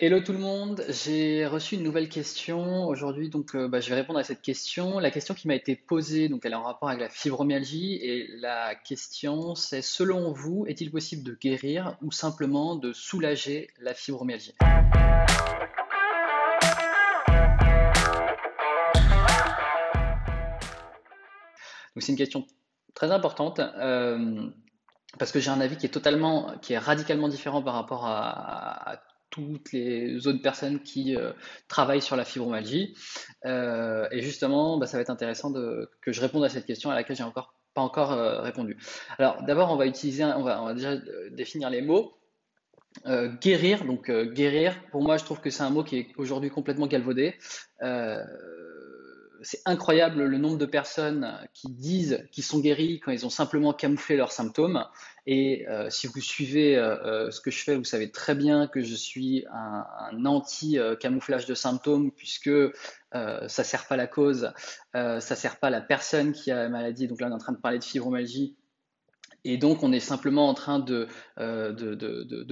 Hello tout le monde, j'ai reçu une nouvelle question aujourd'hui, donc je vais répondre à cette question. La question qui m'a été posée, donc elle est en rapport avec la fibromyalgie, et la question c'est, selon vous, est-il possible de guérir ou simplement de soulager la fibromyalgie? Donc c'est une question très importante, parce que j'ai un avis qui est radicalement différent par rapport à toutes les autres personnes qui travaillent sur la fibromyalgie. Et justement, ça va être intéressant que je réponde à cette question à laquelle j'ai encore pas encore répondu. Alors d'abord, on va déjà définir les mots. Guérir, guérir, pour moi, je trouve que c'est un mot qui est aujourd'hui complètement galvaudé. Euh, c'est incroyable le nombre de personnes qui disent qu'ils sont guéris quand ils ont simplement camouflé leurs symptômes. Et si vous suivez ce que je fais, vous savez très bien que je suis un anti-camouflage de symptômes, puisque ça sert pas la cause, ça sert pas la personne qui a la maladie. Donc là, on est en train de parler de fibromyalgie. Et donc, on est simplement en train de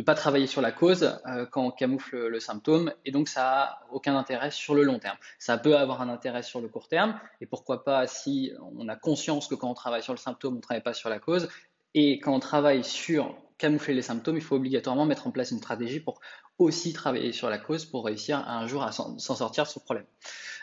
pas travailler sur la cause quand on camoufle le symptôme. Et donc, ça a aucun intérêt sur le long terme. Ça peut avoir un intérêt sur le court terme. Et pourquoi pas si on a conscience que quand on travaille sur le symptôme, on ne travaille pas sur la cause. Et quand on travaille sur camoufler les symptômes, il faut obligatoirement mettre en place une stratégie pour aussi travailler sur la cause pour réussir un jour à s'en sortir de ce problème.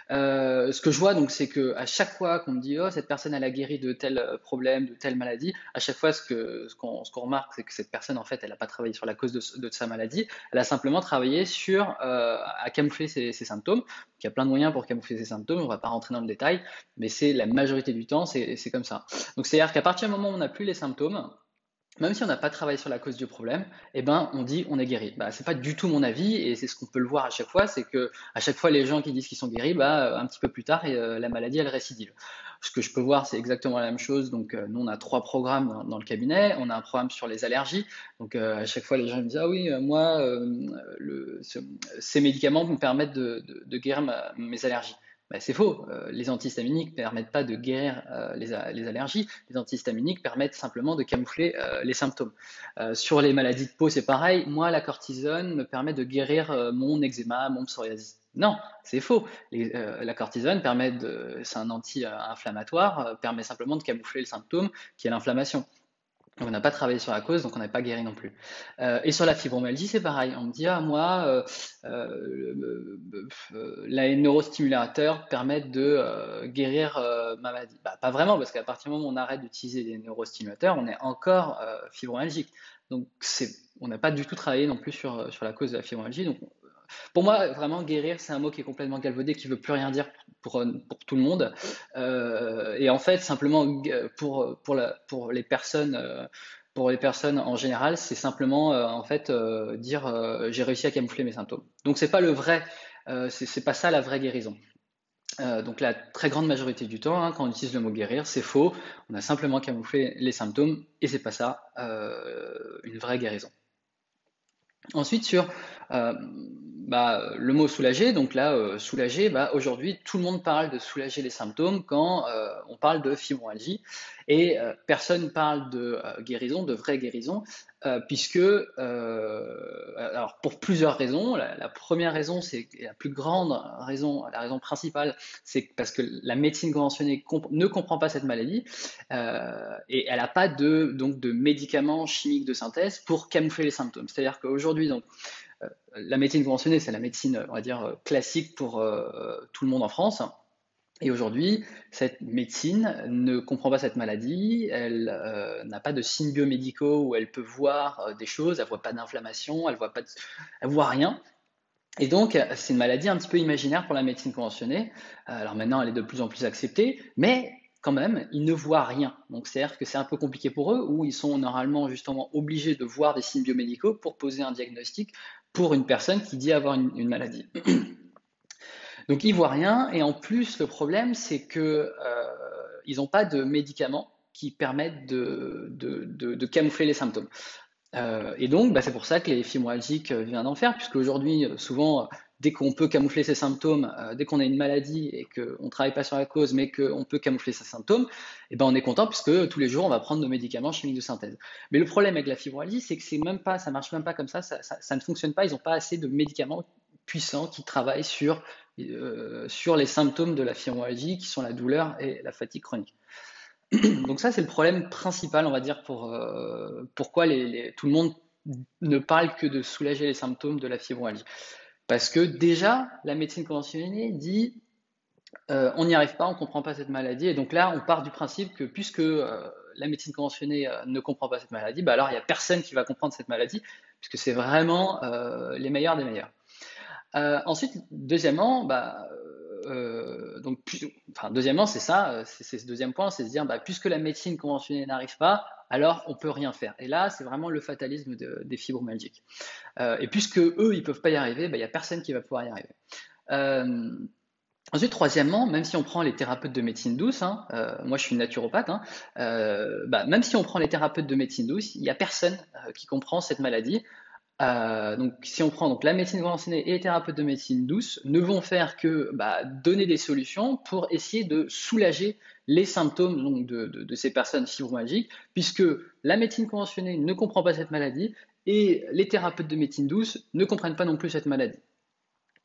Ce que je vois donc, c'est que à chaque fois qu'on me dit oh cette personne elle a guéri de tel problème, de telle maladie, à chaque fois ce qu'on remarque c'est que cette personne en fait elle n'a pas travaillé sur la cause de sa maladie, elle a simplement travaillé sur à camoufler ses symptômes. Donc, il y a plein de moyens pour camoufler ses symptômes, on va pas rentrer dans le détail, mais c'est la majorité du temps c'est comme ça. Donc c'est-à-dire qu'à partir du moment où on n'a plus les symptômes, même si on n'a pas travaillé sur la cause du problème, eh ben, on dit on est guéri. C'est pas du tout mon avis et c'est ce qu'on peut le voir à chaque fois, c'est que à chaque fois les gens qui disent qu'ils sont guéris, un petit peu plus tard, la maladie elle récidive. Ce que je peux voir, c'est exactement la même chose. Donc nous on a trois programmes dans le cabinet. On a un programme sur les allergies. Donc à chaque fois les gens me disent ah oui moi ces médicaments me permettent de guérir mes allergies. C'est faux. Les antihistaminiques ne permettent pas de guérir les allergies. Les antihistaminiques permettent simplement de camoufler les symptômes. Sur les maladies de peau, c'est pareil. Moi, la cortisone me permet de guérir mon eczéma, mon psoriasis. Non, c'est faux. La cortisone c'est un anti-inflammatoire, permet simplement de camoufler le symptôme qui est l'inflammation. On n'a pas travaillé sur la cause, donc on n'a pas guéri non plus. Et sur la fibromyalgie, c'est pareil. On me dit, ah moi, les neurostimulateurs permettent de guérir ma maladie. Pas vraiment, parce qu'à partir du moment où on arrête d'utiliser les neurostimulateurs, on est encore fibromyalgique. Donc on n'a pas du tout travaillé non plus sur la cause de la fibromyalgie. Donc pour moi, vraiment, guérir, c'est un mot qui est complètement galvaudé, qui veut plus rien dire pour tout le monde. Et en fait, simplement, pour les personnes en général, c'est simplement en fait dire j'ai réussi à camoufler mes symptômes. Donc c'est pas le vrai, c'est pas ça la vraie guérison. Donc la très grande majorité du temps, quand on utilise le mot guérir, c'est faux. On a simplement camouflé les symptômes et c'est pas ça une vraie guérison. Ensuite, sur le mot soulager, donc là, soulager, aujourd'hui, tout le monde parle de soulager les symptômes quand on parle de fibromyalgie et personne ne parle de guérison, de vraie guérison, puisque, alors pour plusieurs raisons, la première raison, c'est la plus grande raison, la raison principale, c'est parce que la médecine conventionnée ne comprend pas cette maladie et elle n'a pas donc de médicaments chimiques de synthèse pour camoufler les symptômes. C'est-à-dire qu'aujourd'hui, donc, la médecine conventionnée, c'est la médecine, on va dire, classique pour tout le monde en France. Et aujourd'hui, cette médecine ne comprend pas cette maladie, elle n'a pas de signes biomédicaux où elle peut voir des choses, elle voit pas d'inflammation, elle voit rien. Et donc, c'est une maladie un petit peu imaginaire pour la médecine conventionnée. Alors maintenant, elle est de plus en plus acceptée, mais quand même, ils ne voient rien. Donc, c'est-à-dire que c'est un peu compliqué pour eux, où ils sont normalement justement obligés de voir des signes biomédicaux pour poser un diagnostic pour une personne qui dit avoir une maladie. Donc, ils voient rien, et en plus, le problème, c'est que ils n'ont pas de médicaments qui permettent de camoufler les symptômes. Et donc, c'est pour ça que les fibromyalgiques viennent d'en faire, puisque aujourd'hui, souvent, dès qu'on peut camoufler ses symptômes, dès qu'on a une maladie et qu'on ne travaille pas sur la cause, mais qu'on peut camoufler ses symptômes, on est content puisque tous les jours, on va prendre nos médicaments chimiques de synthèse. Mais le problème avec la fibromyalgie, c'est que ça marche même pas comme ça, ça ne fonctionne pas, ils n'ont pas assez de médicaments puissant qui travaille sur les symptômes de la fibromyalgie, qui sont la douleur et la fatigue chronique. Donc ça, c'est le problème principal, on va dire, pourquoi tout le monde ne parle que de soulager les symptômes de la fibromyalgie. Parce que déjà, la médecine conventionnelle dit on n'y arrive pas, on ne comprend pas cette maladie. Et donc là, on part du principe que puisque la médecine conventionnée ne comprend pas cette maladie, bah alors il n'y a personne qui va comprendre cette maladie, puisque c'est vraiment les meilleurs des meilleurs. Ensuite, deuxièmement, deuxièmement, c'est ça, c'est ce deuxième point, c'est se dire, puisque la médecine conventionnée n'arrive pas, alors on peut rien faire. Et là, c'est vraiment le fatalisme des fibromyalgiques. Et puisque eux, ils peuvent pas y arriver, il y a personne qui va pouvoir y arriver. Ensuite, troisièmement, même si on prend les thérapeutes de médecine douce, moi je suis naturopathe, même si on prend les thérapeutes de médecine douce, il n'y a personne qui comprend cette maladie. Donc, si on prend la médecine conventionnelle et les thérapeutes de médecine douce, ne vont faire que donner des solutions pour essayer de soulager les symptômes donc, de ces personnes fibromyalgiques, puisque la médecine conventionnelle ne comprend pas cette maladie et les thérapeutes de médecine douce ne comprennent pas non plus cette maladie.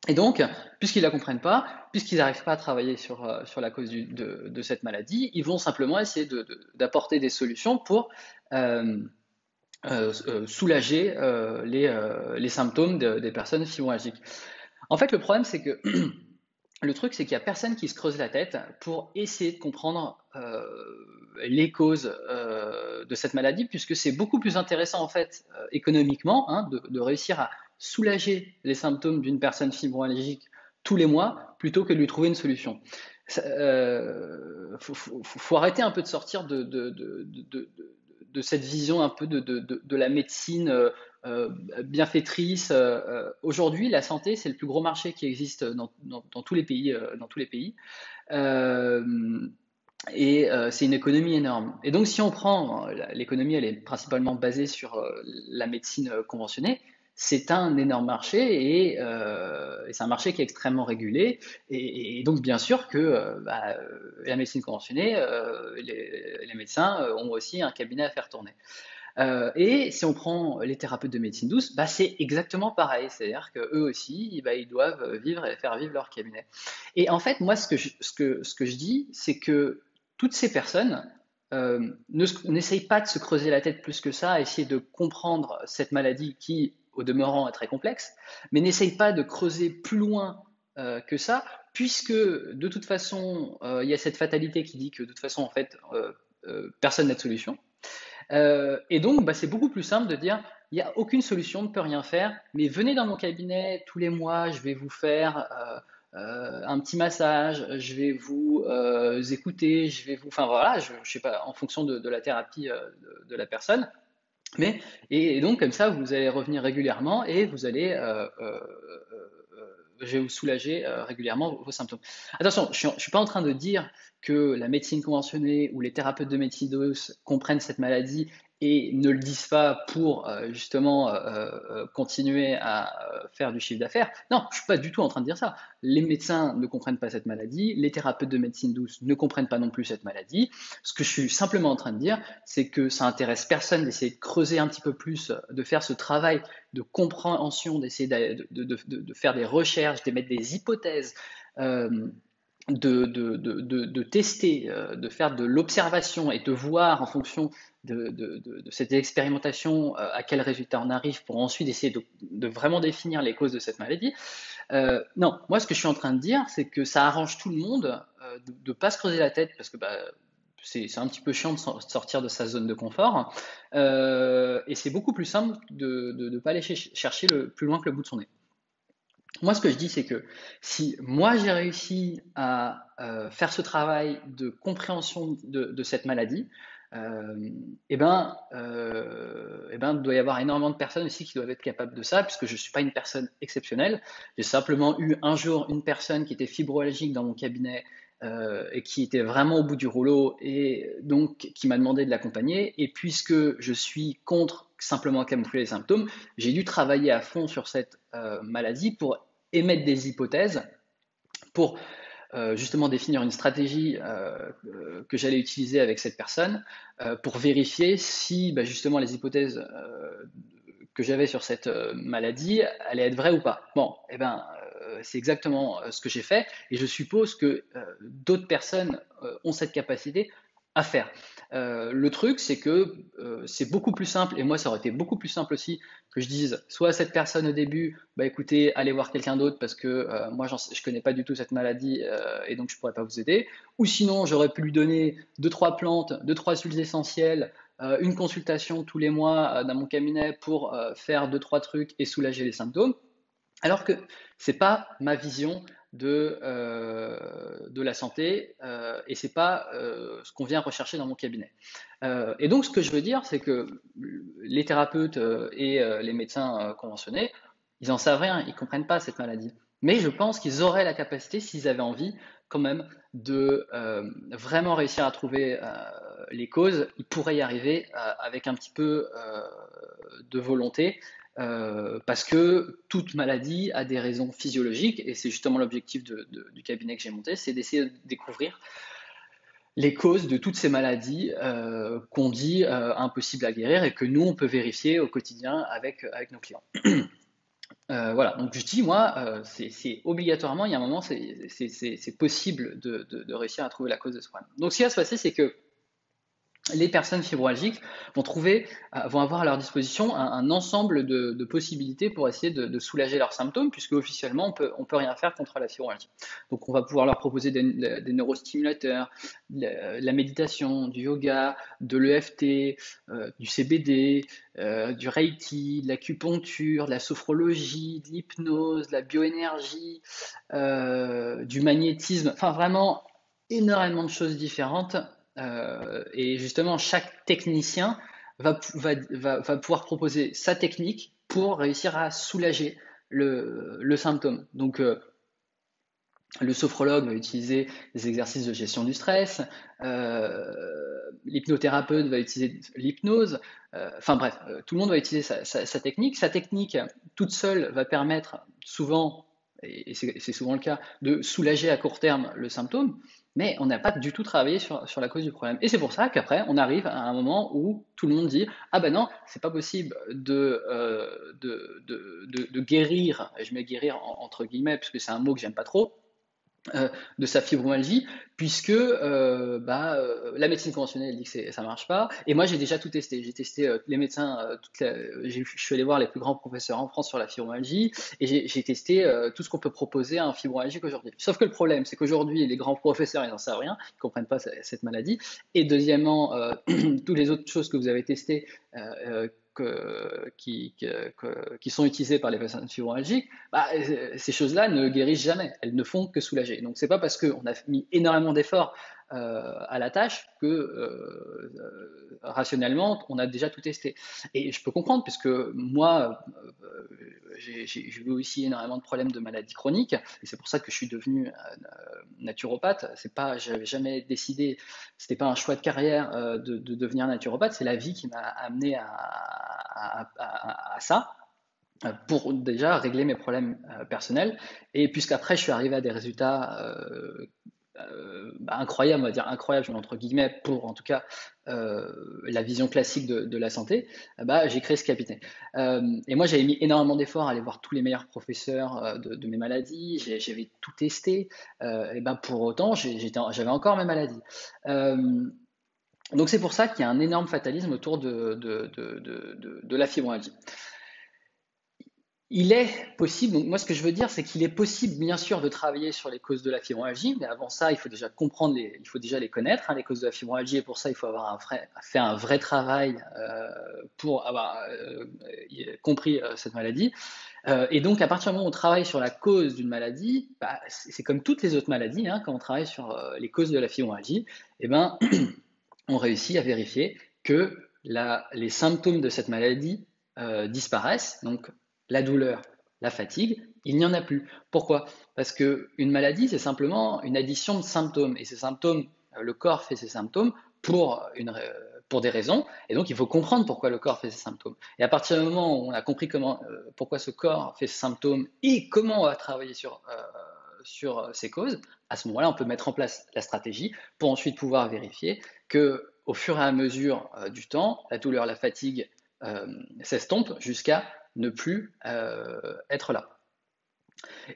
Et donc, puisqu'ils ne la comprennent pas, puisqu'ils n'arrivent pas à travailler sur la cause de cette maladie, ils vont simplement essayer d'apporter des solutions pour soulager les symptômes des personnes fibromyalgiques. En fait, le problème, c'est que le truc, c'est qu'il n'y a personne qui se creuse la tête pour essayer de comprendre les causes de cette maladie, puisque c'est beaucoup plus intéressant, en fait, économiquement, de réussir à soulager les symptômes d'une personne fibromyalgique tous les mois, plutôt que de lui trouver une solution. Faut arrêter un peu de sortir de cette vision un peu de la médecine bienfaitrice. Aujourd'hui, la santé, c'est le plus gros marché qui existe dans tous les pays. C'est une économie énorme. Et donc, si on prend, l'économie, elle est principalement basée sur la médecine conventionnée, c'est un énorme marché et c'est un marché qui est extrêmement régulé. Et donc, bien sûr que la médecine conventionnée, les médecins ont aussi un cabinet à faire tourner. Et si on prend les thérapeutes de médecine douce, c'est exactement pareil. C'est-à-dire qu'eux aussi, ils doivent vivre et faire vivre leur cabinet. Et en fait, moi, ce que je dis, c'est que toutes ces personnes n'essayent pas de se creuser la tête plus que ça, à essayer de comprendre cette maladie qui, au demeurant, est très complexe, mais n'essayent pas de creuser plus loin que ça, puisque de toute façon, il y a cette fatalité qui dit que de toute façon, en fait, personne n'a de solution. Et donc, c'est beaucoup plus simple de dire, il n'y a aucune solution, on ne peut rien faire, mais venez dans mon cabinet tous les mois, je vais vous faire un petit massage, je vais vous écouter, enfin voilà, je sais pas, en fonction de la thérapie de la personne. Et donc, comme ça, vous allez revenir régulièrement et vous allez je vais vous soulager régulièrement vos symptômes. Attention, je ne suis pas en train de dire que la médecine conventionnée ou les thérapeutes de médecine douce comprennent cette maladie et ne le disent pas pour justement continuer à faire du chiffre d'affaires. Non, je ne suis pas du tout en train de dire ça. Les médecins ne comprennent pas cette maladie, les thérapeutes de médecine douce ne comprennent pas non plus cette maladie. Ce que je suis simplement en train de dire, c'est que ça intéresse personne d'essayer de creuser un petit peu plus, de faire ce travail de compréhension, d'essayer de faire des recherches, d'émettre des hypothèses, de tester, de faire de l'observation et de voir en fonction de cette expérimentation à quel résultat on arrive pour ensuite essayer de vraiment définir les causes de cette maladie. Non, moi ce que je suis en train de dire, c'est que ça arrange tout le monde de ne pas se creuser la tête parce que c'est un petit peu chiant de sortir de sa zone de confort et c'est beaucoup plus simple de ne pas aller chercher plus loin que le bout de son nez. Moi, ce que je dis, c'est que si moi j'ai réussi à faire ce travail de compréhension de cette maladie, il doit y avoir énormément de personnes aussi qui doivent être capables de ça, puisque je ne suis pas une personne exceptionnelle. J'ai simplement eu un jour une personne qui était fibromyalgique dans mon cabinet et qui était vraiment au bout du rouleau et donc qui m'a demandé de l'accompagner. Et puisque je suis contre simplement camoufler les symptômes, j'ai dû travailler à fond sur cette maladie pour émettre des hypothèses, pour justement définir une stratégie que j'allais utiliser avec cette personne pour vérifier si justement les hypothèses que j'avais sur cette maladie allaient être vraies ou pas. Bon, c'est exactement ce que j'ai fait et je suppose que d'autres personnes ont cette capacité à faire. Le truc, c'est que c'est beaucoup plus simple, et moi ça aurait été beaucoup plus simple aussi que je dise soit à cette personne au début, bah écoutez, allez voir quelqu'un d'autre parce que moi je connais pas du tout cette maladie et donc je pourrais pas vous aider. Ou sinon j'aurais pu lui donner deux trois plantes, deux trois huiles essentielles, une consultation tous les mois dans mon cabinet pour faire deux trois trucs et soulager les symptômes. Alors que c'est pas ma vision de la santé et c'est pas ce qu'on vient rechercher dans mon cabinet. Et donc ce que je veux dire, c'est que les thérapeutes et les médecins conventionnés, ils en savent rien, ils comprennent pas cette maladie. Mais je pense qu'ils auraient la capacité, s'ils avaient envie, quand même, de vraiment réussir à trouver les causes. Ils pourraient y arriver avec un petit peu de volonté parce que toute maladie a des raisons physiologiques et c'est justement l'objectif du cabinet que j'ai monté, c'est d'essayer de découvrir les causes de toutes ces maladies qu'on dit impossibles à guérir et que nous, on peut vérifier au quotidien avec nos clients. Voilà, donc je dis, moi, c'est obligatoirement, il y a un moment, c'est possible de réussir à trouver la cause de ce problème. Donc ce qui va se passer, c'est que les personnes fibralgiques vont avoir à leur disposition un ensemble de possibilités pour essayer de soulager leurs symptômes, puisque officiellement on peut rien faire contre la fibralgie. Donc on va pouvoir leur proposer des neurostimulateurs, la méditation, du yoga, de l'EFT, du CBD, du Reiki, de l'acupuncture, de la sophrologie, de l'hypnose, de la bioénergie, du magnétisme, enfin vraiment énormément de choses différentes et justement, chaque technicien va pouvoir proposer sa technique pour réussir à soulager le symptôme. Donc, le sophrologue va utiliser des exercices de gestion du stress, l'hypnothérapeute va utiliser l'hypnose, enfin bref, tout le monde va utiliser sa technique. Sa technique toute seule va permettre souvent, et c'est souvent le cas, de soulager à court terme le symptôme, mais on n'a pas du tout travaillé sur la cause du problème. Et c'est pour ça qu'après, on arrive à un moment où tout le monde dit ah ben non, c'est pas possible de guérir, et je mets guérir entre guillemets, puisque c'est un mot que j'aime pas trop, de sa fibromyalgie, puisque la médecine conventionnelle dit que ça marche pas. Et moi, j'ai déjà tout testé. J'ai testé les médecins, je suis allé voir les plus grands professeurs en France sur la fibromyalgie, et j'ai testé tout ce qu'on peut proposer à un fibromyalgique aujourd'hui. Sauf que le problème, c'est qu'aujourd'hui, les grands professeurs, ils n'en savent rien, ils comprennent pas cette maladie. Et deuxièmement, toutes les autres choses que vous avez testées, qui sont utilisées par les patients fibromyalgiques, ces choses-là ne guérissent jamais, elles ne font que soulager. Donc c'est pas parce qu'on a mis énormément d'efforts à la tâche que rationnellement on a déjà tout testé. Et je peux comprendre puisque moi j'ai eu aussi énormément de problèmes de maladies chroniques et c'est pour ça que je suis devenu naturopathe. C'est pas, j'avais jamais décidé, c'était pas un choix de carrière de devenir naturopathe, c'est la vie qui m'a amené à ça pour déjà régler mes problèmes personnels. Et puisqu'après, je suis arrivé à des résultats incroyables, on va dire incroyables, entre guillemets, pour en tout cas la vision classique de la santé, j'ai créé ce cabinet. Et moi, j'avais mis énormément d'efforts à aller voir tous les meilleurs professeurs de mes maladies, j'avais tout testé, et pour autant, j'avais encore mes maladies. Donc c'est pour ça qu'il y a un énorme fatalisme autour de la fibromyalgie. Il est possible, donc moi ce que je veux dire, c'est qu'il est possible bien sûr de travailler sur les causes de la fibromyalgie, mais avant ça, il faut déjà comprendre, il faut déjà les connaître, hein, les causes de la fibromyalgie, et pour ça, il faut avoir fait un vrai travail pour avoir compris cette maladie. Et donc, à partir du moment où on travaille sur la cause d'une maladie, c'est comme toutes les autres maladies, hein, quand on travaille sur les causes de la fibromyalgie, eh ben, on réussit à vérifier que les symptômes de cette maladie disparaissent, donc la douleur, la fatigue, il n'y en a plus. Pourquoi? Parce qu'une maladie, c'est simplement une addition de symptômes, et ces symptômes, le corps fait ces symptômes pour des raisons, et donc il faut comprendre pourquoi le corps fait ces symptômes. Et à partir du moment où on a compris pourquoi ce corps fait ces symptômes et comment on va travailler sur ces causes, à ce moment-là, on peut mettre en place la stratégie pour ensuite pouvoir vérifier que, au fur et à mesure du temps, la douleur, la fatigue s'estompe jusqu'à ne plus être là.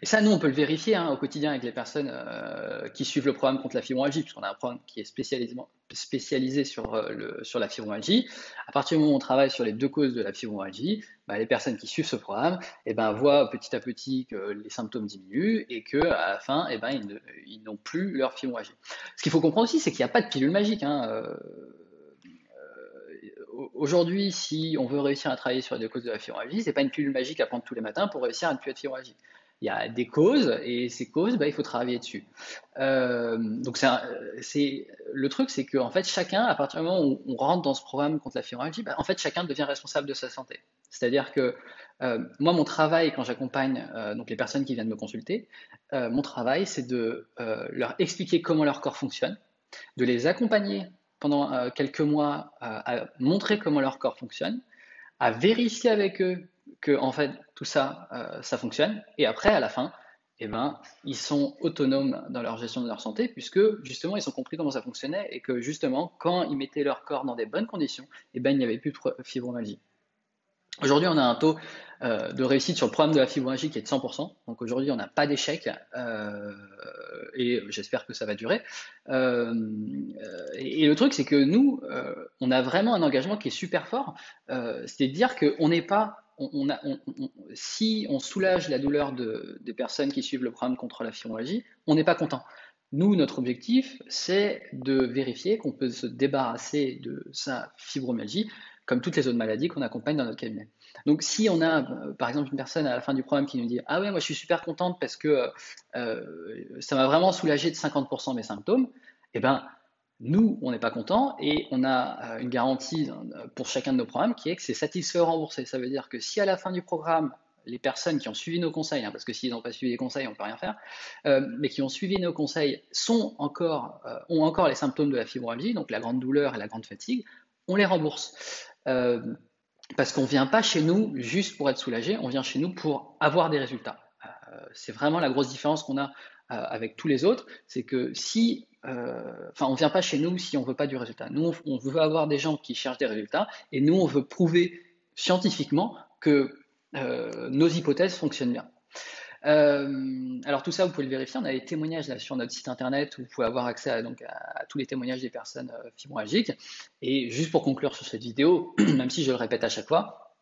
Et ça, nous, on peut le vérifier hein, au quotidien avec les personnes qui suivent le programme contre la fibromyalgie, puisqu'on a un programme qui est spécialisé sur, sur la fibromyalgie. À partir du moment où on travaille sur les deux causes de la fibromyalgie, bah, les personnes qui suivent ce programme eh ben, voient petit à petit que les symptômes diminuent et qu'à la fin, eh ben, ils n'ont plus leur fibromyalgie. Ce qu'il faut comprendre aussi, c'est qu'il n'y a pas de pilule magique. Hein, aujourd'hui, si on veut réussir à travailler sur les deux causes de la fibromyalgie, c'est pas une pilule magique à prendre tous les matins pour réussir à ne plus être fibromyalgique. Il y a des causes et ces causes, bah, il faut travailler dessus. Donc le truc, c'est que en fait chacun, à partir du moment où on rentre dans ce programme contre la fibromyalgie, bah, en fait chacun devient responsable de sa santé. C'est-à-dire que moi, mon travail quand j'accompagne donc les personnes qui viennent me consulter, mon travail, c'est de leur expliquer comment leur corps fonctionne, de les accompagner pendant quelques mois à montrer comment leur corps fonctionne, à vérifier avec eux que en fait tout ça, ça fonctionne, et après à la fin, eh ben, ils sont autonomes dans leur gestion de leur santé puisque justement ils ont compris comment ça fonctionnait et que justement quand ils mettaient leur corps dans des bonnes conditions, eh ben, il n'y avait plus de fibromyalgie. Aujourd'hui, on a un taux de réussite sur le programme de la fibromyalgie qui est de 100%. Donc aujourd'hui, on n'a pas d'échec et j'espère que ça va durer. Et le truc, c'est que nous, on a vraiment un engagement qui est super fort. C'est de dire qu'on n'est pas, si on soulage la douleur des personnes qui suivent le programme contre la fibromyalgie, on n'est pas content. Nous, notre objectif, c'est de vérifier qu'on peut se débarrasser de sa fibromyalgie comme toutes les autres maladies qu'on accompagne dans notre cabinet. Donc si on a par exemple une personne à la fin du programme qui nous dit ah ouais moi je suis super contente parce que ça m'a vraiment soulagé de 50% mes symptômes, eh ben nous on n'est pas content et on a une garantie pour chacun de nos programmes qui est que c'est satisfait ou remboursé. Ça veut dire que si à la fin du programme les personnes qui ont suivi nos conseils, hein, parce que s'ils n'ont pas suivi les conseils, on ne peut rien faire, mais qui ont suivi nos conseils ont encore les symptômes de la fibromyalgie, donc la grande douleur et la grande fatigue, on les rembourse. Parce qu'on ne vient pas chez nous juste pour être soulagé, on vient chez nous pour avoir des résultats. C'est vraiment la grosse différence qu'on a avec tous les autres, c'est que si, on ne vient pas chez nous si on ne veut pas du résultat. Nous, on veut avoir des gens qui cherchent des résultats, et nous, on veut prouver scientifiquement que nos hypothèses fonctionnent bien. Alors tout ça, vous pouvez le vérifier. On a des témoignages là, sur notre site internet où vous pouvez avoir accès à tous les témoignages des personnes fibromyalgiques. Et juste pour conclure sur cette vidéo, même si je le répète à chaque fois,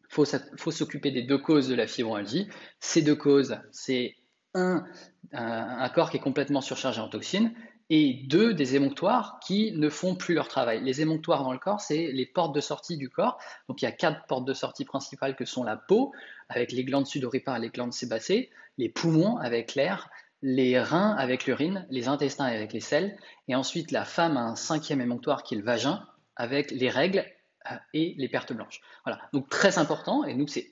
faut s'occuper des deux causes de la fibromyalgie. Ces deux causes, c'est un corps qui est complètement surchargé en toxines et deux, des émonctoires qui ne font plus leur travail. Les émonctoires dans le corps, c'est les portes de sortie du corps. Donc il y a 4 portes de sortie principales que sont la peau, avec les glandes sudoripares et les glandes sébacées, les poumons avec l'air, les reins avec l'urine, les intestins avec les selles, et ensuite la femme a un 5e émonctoire qui est le vagin, avec les règles et les pertes blanches. Voilà, donc très important, et nous c'est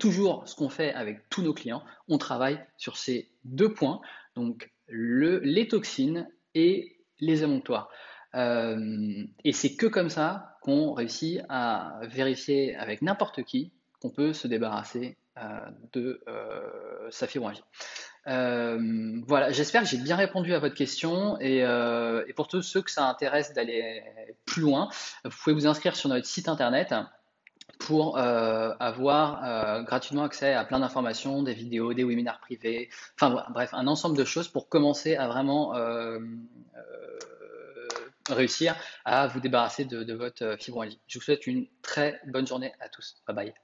toujours ce qu'on fait avec tous nos clients, on travaille sur ces deux points, donc les toxines et les émonctoires. Et c'est que comme ça qu'on réussit à vérifier avec n'importe qui qu'on peut se débarrasser de sa fibromyalgie. Voilà, j'espère que j'ai bien répondu à votre question et pour tous ceux que ça intéresse d'aller plus loin, vous pouvez vous inscrire sur notre site internet pour avoir gratuitement accès à plein d'informations, des vidéos, des webinaires privés, enfin voilà, bref, un ensemble de choses pour commencer à vraiment réussir à vous débarrasser de votre fibromyalgie. Je vous souhaite une très bonne journée à tous. Bye bye.